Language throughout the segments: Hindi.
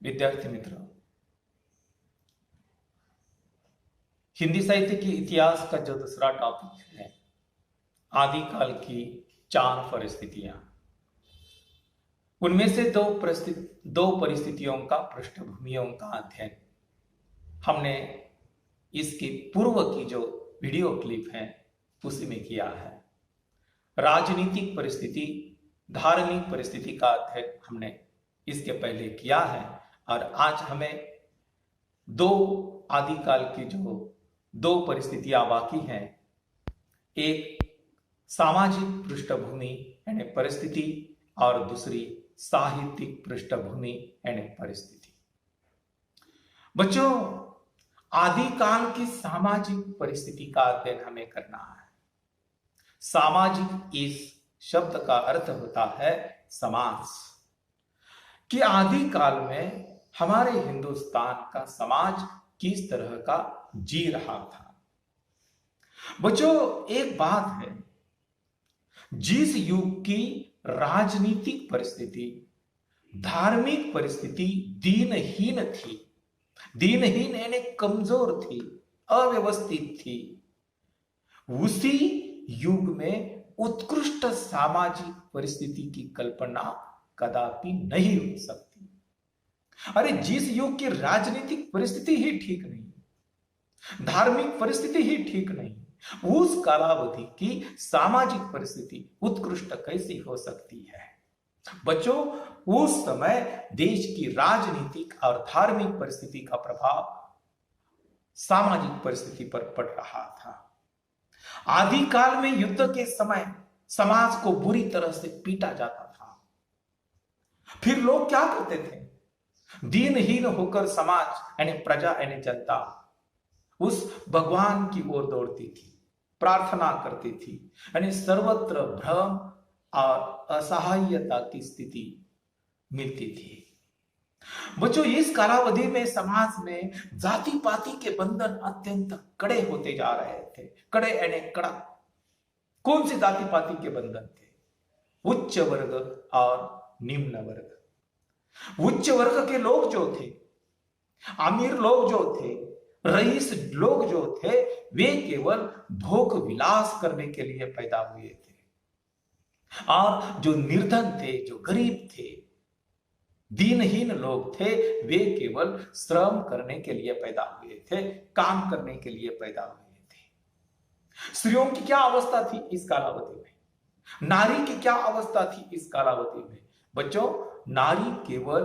विद्यार्थी मित्रों, हिंदी साहित्य के इतिहास का जो दूसरा टॉपिक है, आदिकाल की 4 परिस्थितियां। उनमें से दो परिस्थितियों का पृष्ठभूमियों का अध्ययन हमने इसके पूर्व की जो वीडियो क्लिप है उसी में किया है। राजनीतिक परिस्थिति, धार्मिक परिस्थिति का अध्ययन हमने इसके पहले किया है और आज हमें आदिकाल की जो 2 परिस्थितियां बाकी हैं, एक सामाजिक पृष्ठभूमि यानी परिस्थिति और दूसरी साहित्यिक पृष्ठभूमि यानी परिस्थिति। बच्चों, आदिकाल की सामाजिक परिस्थिति का अध्ययन हमें करना है। सामाजिक इस शब्द का अर्थ होता है समाज। कि आदिकाल में हमारे हिंदुस्तान का समाज किस तरह का जी रहा था। बच्चों, एक बात है, जिस युग की राजनीतिक परिस्थिति, धार्मिक परिस्थिति दीनहीन थी, दीनहीन यानी कमजोर थी, अव्यवस्थित थी, उसी युग में उत्कृष्ट सामाजिक परिस्थिति की कल्पना कदापि नहीं हो सकती। अरे, जिस युग की राजनीतिक परिस्थिति ही ठीक नहीं, धार्मिक परिस्थिति ही ठीक नहीं, उस कालावधि की सामाजिक परिस्थिति उत्कृष्ट कैसी हो सकती है। बच्चों, उस समय देश की राजनीतिक और धार्मिक परिस्थिति का प्रभाव सामाजिक परिस्थिति पर पड़ रहा था। आदिकाल में युद्ध के समय समाज को बुरी तरह से पीटा जाता था। फिर लोग क्या करते थे? दीनहीन होकर समाज यानी प्रजा यानी जनता उस भगवान की ओर दौड़ती थी, प्रार्थना करती थी, यानी सर्वत्र भ्रम और असहायता की स्थिति मिलती थी। बच्चों, इस कालावधि में समाज में जाति पाति के बंधन अत्यंत कड़े होते जा रहे थे। कड़े यानी कड़ा। कौन से जाति पाति के बंधन थे? उच्च वर्ग और निम्न वर्ग। उच्च वर्ग के लोग जो थे, अमीर लोग जो थे, रईस लोग जो थे, वे केवल भोग विलास करने के लिए पैदा हुए थे। और जो निर्धन थे, जो गरीब थे, दीनहीन लोग थे, वे केवल श्रम करने के लिए पैदा हुए थे, काम करने के लिए पैदा हुए थे। स्त्रियों की क्या अवस्था थी इस कालावधि में? नारी की क्या अवस्था थी इस कालावधि में? बच्चों, नारी केवल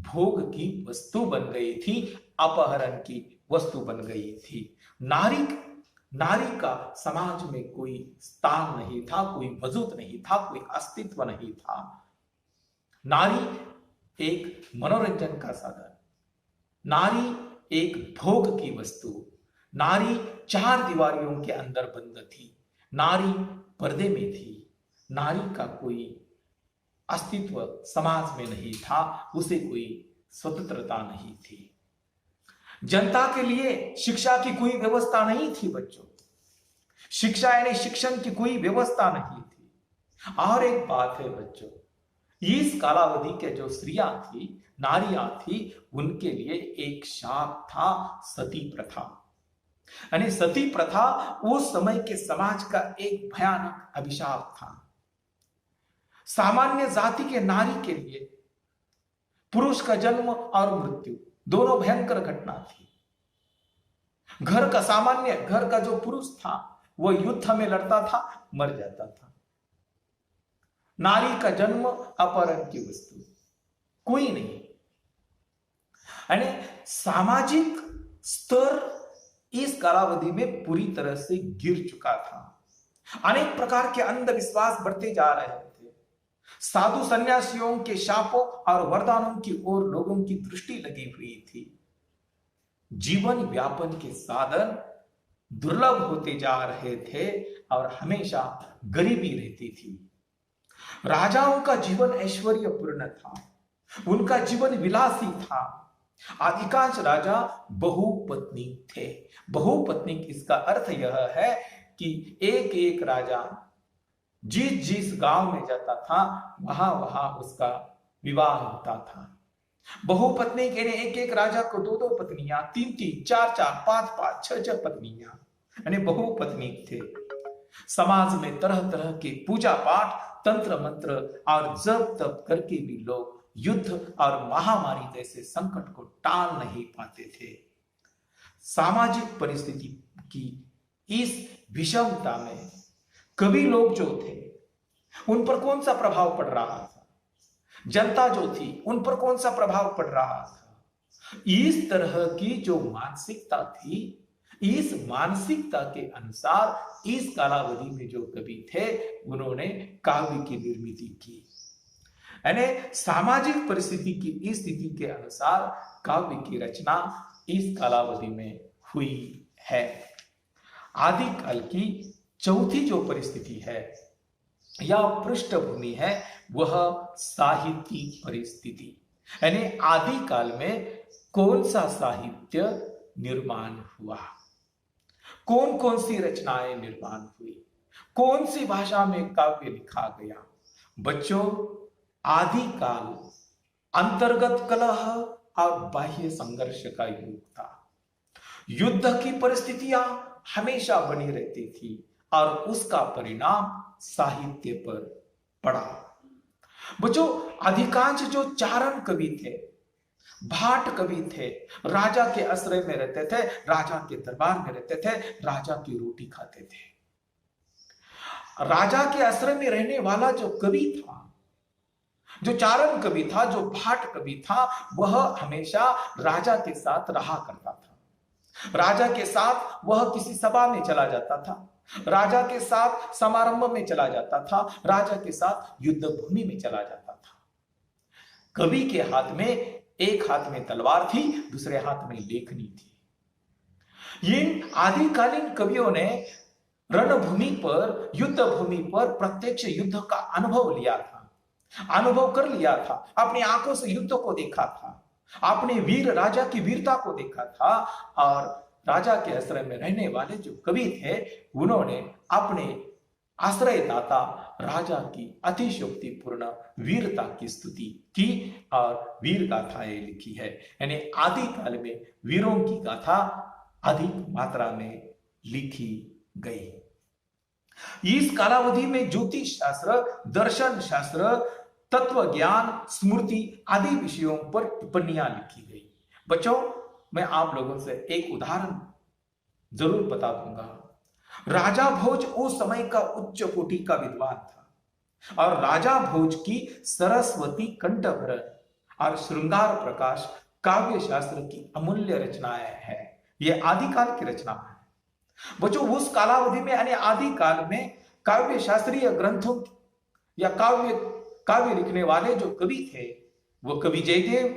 भोग की वस्तु बन गई थी, अपहरण की वस्तु बन गई थी। नारी का समाज में कोई स्थान नहीं था, कोई वजूद नहीं था, कोई अस्तित्व नहीं था। नारी एक मनोरंजन का साधन, नारी एक भोग की वस्तु, नारी 4 दीवारियों के अंदर बंद थी, नारी पर्दे में थी, नारी का कोई अस्तित्व समाज में नहीं था, उसे कोई स्वतंत्रता नहीं थी। जनता के लिए शिक्षा की कोई व्यवस्था नहीं थी। बच्चों, शिक्षा यानी शिक्षण की कोई व्यवस्था नहीं थी। और एक बात है बच्चों, इस कालावधि के जो स्त्रियां थी, नारियां थी, उनके लिए एक शाप था, सती प्रथा। यानी सती प्रथा उस समय के समाज का एक भयानक अभिशाप था। सामान्य जाति के नारी के लिए पुरुष का जन्म और मृत्यु दोनों भयंकर घटना थी। घर का जो पुरुष था वो युद्ध में लड़ता था, मर जाता था। नारी का जन्म अपहरण की वस्तु, कोई नहीं। यानी सामाजिक स्तर इस कालावधि में पूरी तरह से गिर चुका था। अनेक प्रकार के अंधविश्वास बढ़ते जा रहे थे। साधु सन्यासियों के शापों और वरदानों की ओर लोगों की दृष्टि लगी हुई थी। जीवन व्यापन के साधन दुर्लभ होते जा रहे थे और हमेशा गरीबी रहती थी। राजाओं का जीवन ऐश्वर्यपूर्ण था, उनका जीवन विलासी था। अधिकांश राजा बहुपत्नी थे। बहुपत्नी इसका अर्थ यह है कि एक एक राजा जिस जिस गांव में जाता था, वहां वहां उसका विवाह होता था। बहुपत्नी के एक एक राजा को दो दो पत्नियां, तीन तीन, चार चार, पांच पांच, छह छह पत्नियां, यानी बहुपत्नी थे। समाज में तरह तरह के पूजा पाठ, तंत्र मंत्र और जप तप करके भी लोग युद्ध और महामारी जैसे संकट को टाल नहीं पाते थे। सामाजिक परिस्थिति की इस विषमता में कवि लोग जो थे उन पर कौन सा प्रभाव पड़ रहा था, जनता जो थी उन पर कौन सा प्रभाव पड़ रहा था। इस तरह की जो मानसिकता थी, इस मानसिकता के अनुसार इस कालावधि में जो कवि थे उन्होंने काव्य की निर्मित की, यानी सामाजिक परिस्थिति की इस स्थिति के अनुसार काव्य की रचना इस कालावधि में हुई है। आदिकाल की चौथी जो परिस्थिति है या पृष्ठभूमि है वह साहित्यिक परिस्थिति, यानी आदिकाल में कौन सा साहित्य निर्माण हुआ, कौन कौन सी रचनाएं निर्माण हुई, कौन सी भाषा में काव्य लिखा गया। बच्चों, आदिकाल अंतर्गत कलह और बाह्य संघर्ष का युग था। युद्ध की परिस्थितियां हमेशा बनी रहती थी और उसका परिणाम साहित्य पर पड़ा। बच्चों, अधिकांश जो चारण कवि थे, भाट कवि थे, राजा के आश्रय में रहते थे, राजा के दरबार में रहते थे, राजा की रोटी खाते थे। राजा के आश्रय में रहने वाला जो कवि था, जो चारण कवि था, जो भाट कवि था, वह हमेशा राजा के साथ रहा करता था। राजा के साथ वह किसी सभा में चला जाता था, राजा के साथ समारंभ में चला जाता था, राजा के साथ युद्ध भूमि में चला जाता था। कवि के हाथ में एक हाथ में तलवार थी, दूसरे हाथ में लेखनी थी। इन आदिकालीन कवियों ने रणभूमि पर, युद्ध भूमि पर प्रत्यक्ष युद्ध का अनुभव लिया था, अनुभव कर लिया था, अपनी आंखों से युद्ध को देखा था, अपने वीर राजा की वीरता को देखा था। और राजा के आश्रय में रहने वाले जो कवि थे उन्होंने अपने आश्रयदाता राजा की अतिशयोक्तिपूर्ण वीरता की स्तुति की और वीर गाथाएं लिखी है। यानी आदिकाल में वीरों की गाथा अधिक मात्रा में लिखी गई। इस कालावधि में ज्योतिष शास्त्र, दर्शन शास्त्र, तत्व ज्ञान, स्मृति आदि विषयों पर टिप्पणियां लिखी गई। बच्चों, मैं आप लोगों से एक उदाहरण जरूर बता दूंगा। राजा भोज उस समय का उच्च कोटि का विद्वान था और राजा भोज की सरस्वती कंठभरण और श्रृंगार प्रकाश काव्य शास्त्र की अमूल्य रचनाएं हैं। ये आदिकाल की रचना है। बच्चों, उस कालावधि में यानी आदिकाल में काव्य शास्त्रीय ग्रंथों या काव्य लिखने वाले जो कवि थे वो कवि जयदेव,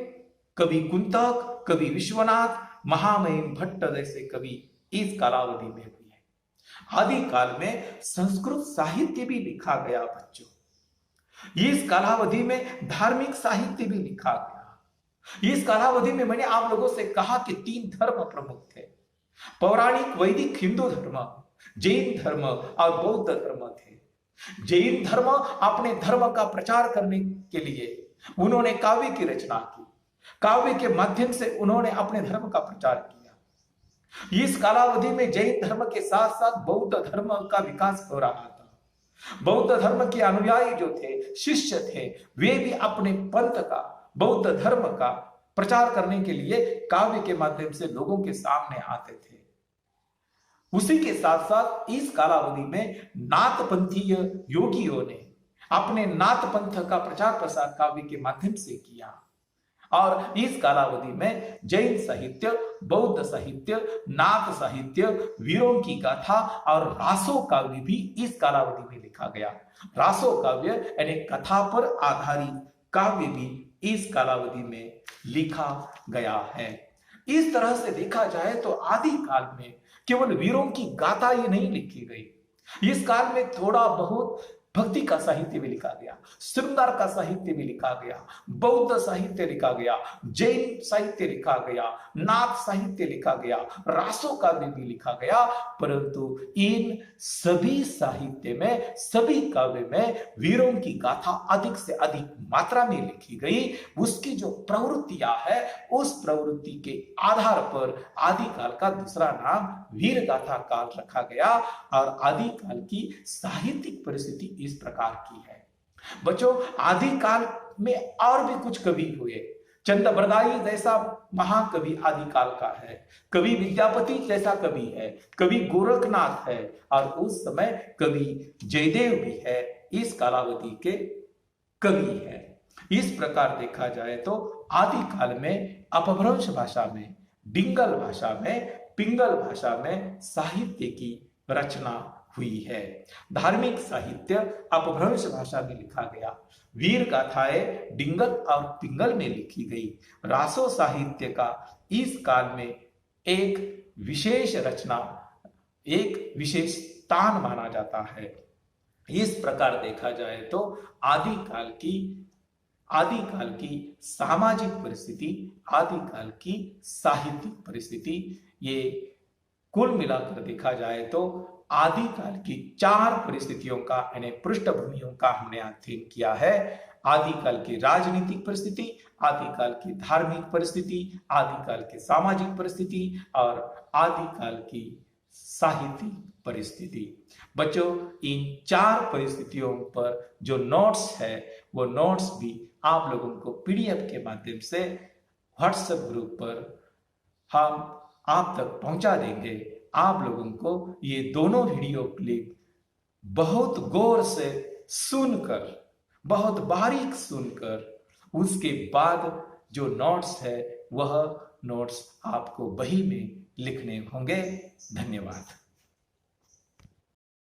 कवि कुंतक, कवि विश्वनाथ, महामहिम भट्ट जैसे कवि इस कालावधि में हुए हैं। आदिकाल में संस्कृत साहित्य भी लिखा गया। बच्चों, इस कालावधि में धार्मिक साहित्य भी लिखा गया। इस कालावधि में मैंने आप लोगों से कहा कि 3 धर्म प्रमुख थे, पौराणिक वैदिक हिंदू धर्म, जैन धर्म और बौद्ध धर्म थे। जैन धर्म अपने धर्म का प्रचार करने के लिए उन्होंने काव्य की रचना की, काव्य के माध्यम से उन्होंने अपने धर्म का प्रचार किया। इस कालावधि में जैन धर्म के साथ साथ बौद्ध धर्म का विकास हो रहा था। बौद्ध धर्म के अनुयायी जो थे, शिष्य थे, वे भी अपने पंथ का, बौद्ध धर्म का प्रचार करने के लिए काव्य के माध्यम से लोगों के सामने आते थे। उसी के साथ साथ इस कालावधि में नाथपंथीय योगियों ने अपने नाथ पंथ का प्रचार प्रसार काव्य के माध्यम से किया। और इस कालावधि में जैन साहित्य, बौद्ध साहित्य, नाथ साहित्य, वीरों की गाथा और रासो काव्य भी इस कालावधि में लिखा गया। रासो काव्य यानी कथा पर आधारित काव्य भी इस कालावधि में लिखा गया है। इस तरह से देखा जाए तो आदि काल में केवल वीरों की गाथा ही नहीं लिखी गई। इस काल में थोड़ा बहुत भक्ति का साहित्य भी लिखा गया, श्रृंगार का साहित्य भी लिखा गया, बौद्ध साहित्य लिखा गया, जैन साहित्य लिखा गया, नाथ साहित्य लिखा गया, रासों का भी लिखा गया। परंतु इन सभी साहित्य में, सभी काव्य में वीरों की गाथा अधिक से अधिक मात्रा में लिखी गई। उसकी जो प्रवृत्तियां है, उस प्रवृत्ति के आधार पर आदिकाल का दूसरा नाम वीर गाथा काल रखा गया। और आदिकाल की साहित्यिक परिस्थिति इस प्रकार की है। बच्चों, आदिकाल में और भी कुछ कवि हुए। चंद्रबरदाई जैसा महाकवि आदिकाल का है, कवि विद्यापति जैसा कवि है, कवि गोरखनाथ है, और उस समय कवि जयदेव भी है, इस कालावधि के कवि है। इस प्रकार देखा जाए तो आदिकाल में अपभ्रंश भाषा में, डिंगल भाषा में, पिंगल भाषा में साहित्य की रचना हुई है। धार्मिक साहित्य अपभ्रंश भाषा में लिखा गया, वीर गाथाएं डिंगल और पिंगल में लिखी गई। रासो साहित्य का इस काल में एक विशेष रचना, एक विशेष स्थान माना जाता है। इस प्रकार देखा जाए तो आदिकाल की सामाजिक परिस्थिति, आदिकाल की साहित्यिक परिस्थिति, ये कुल मिलाकर देखा जाए तो आदिकाल की 4 परिस्थितियों का, यानी पृष्ठभूमियों का हमने अध्ययन किया है। आदिकाल की राजनीतिक परिस्थिति, आदिकाल की धार्मिक परिस्थिति, आदिकाल की सामाजिक परिस्थिति और आदिकाल की साहित्यिक परिस्थिति। बच्चों, इन 4 परिस्थितियों पर जो नोट्स है, वो नोट्स भी आप लोगों को पीडीएफ के माध्यम से व्हाट्सएप ग्रुप पर हम आप तक पहुंचा देंगे। आप लोगों को ये दोनों वीडियो क्लिप बहुत गौर से सुनकर, बहुत बारीक सुनकर, उसके बाद जो नोट्स है, वह नोट्स आपको बही में लिखने होंगे। धन्यवाद।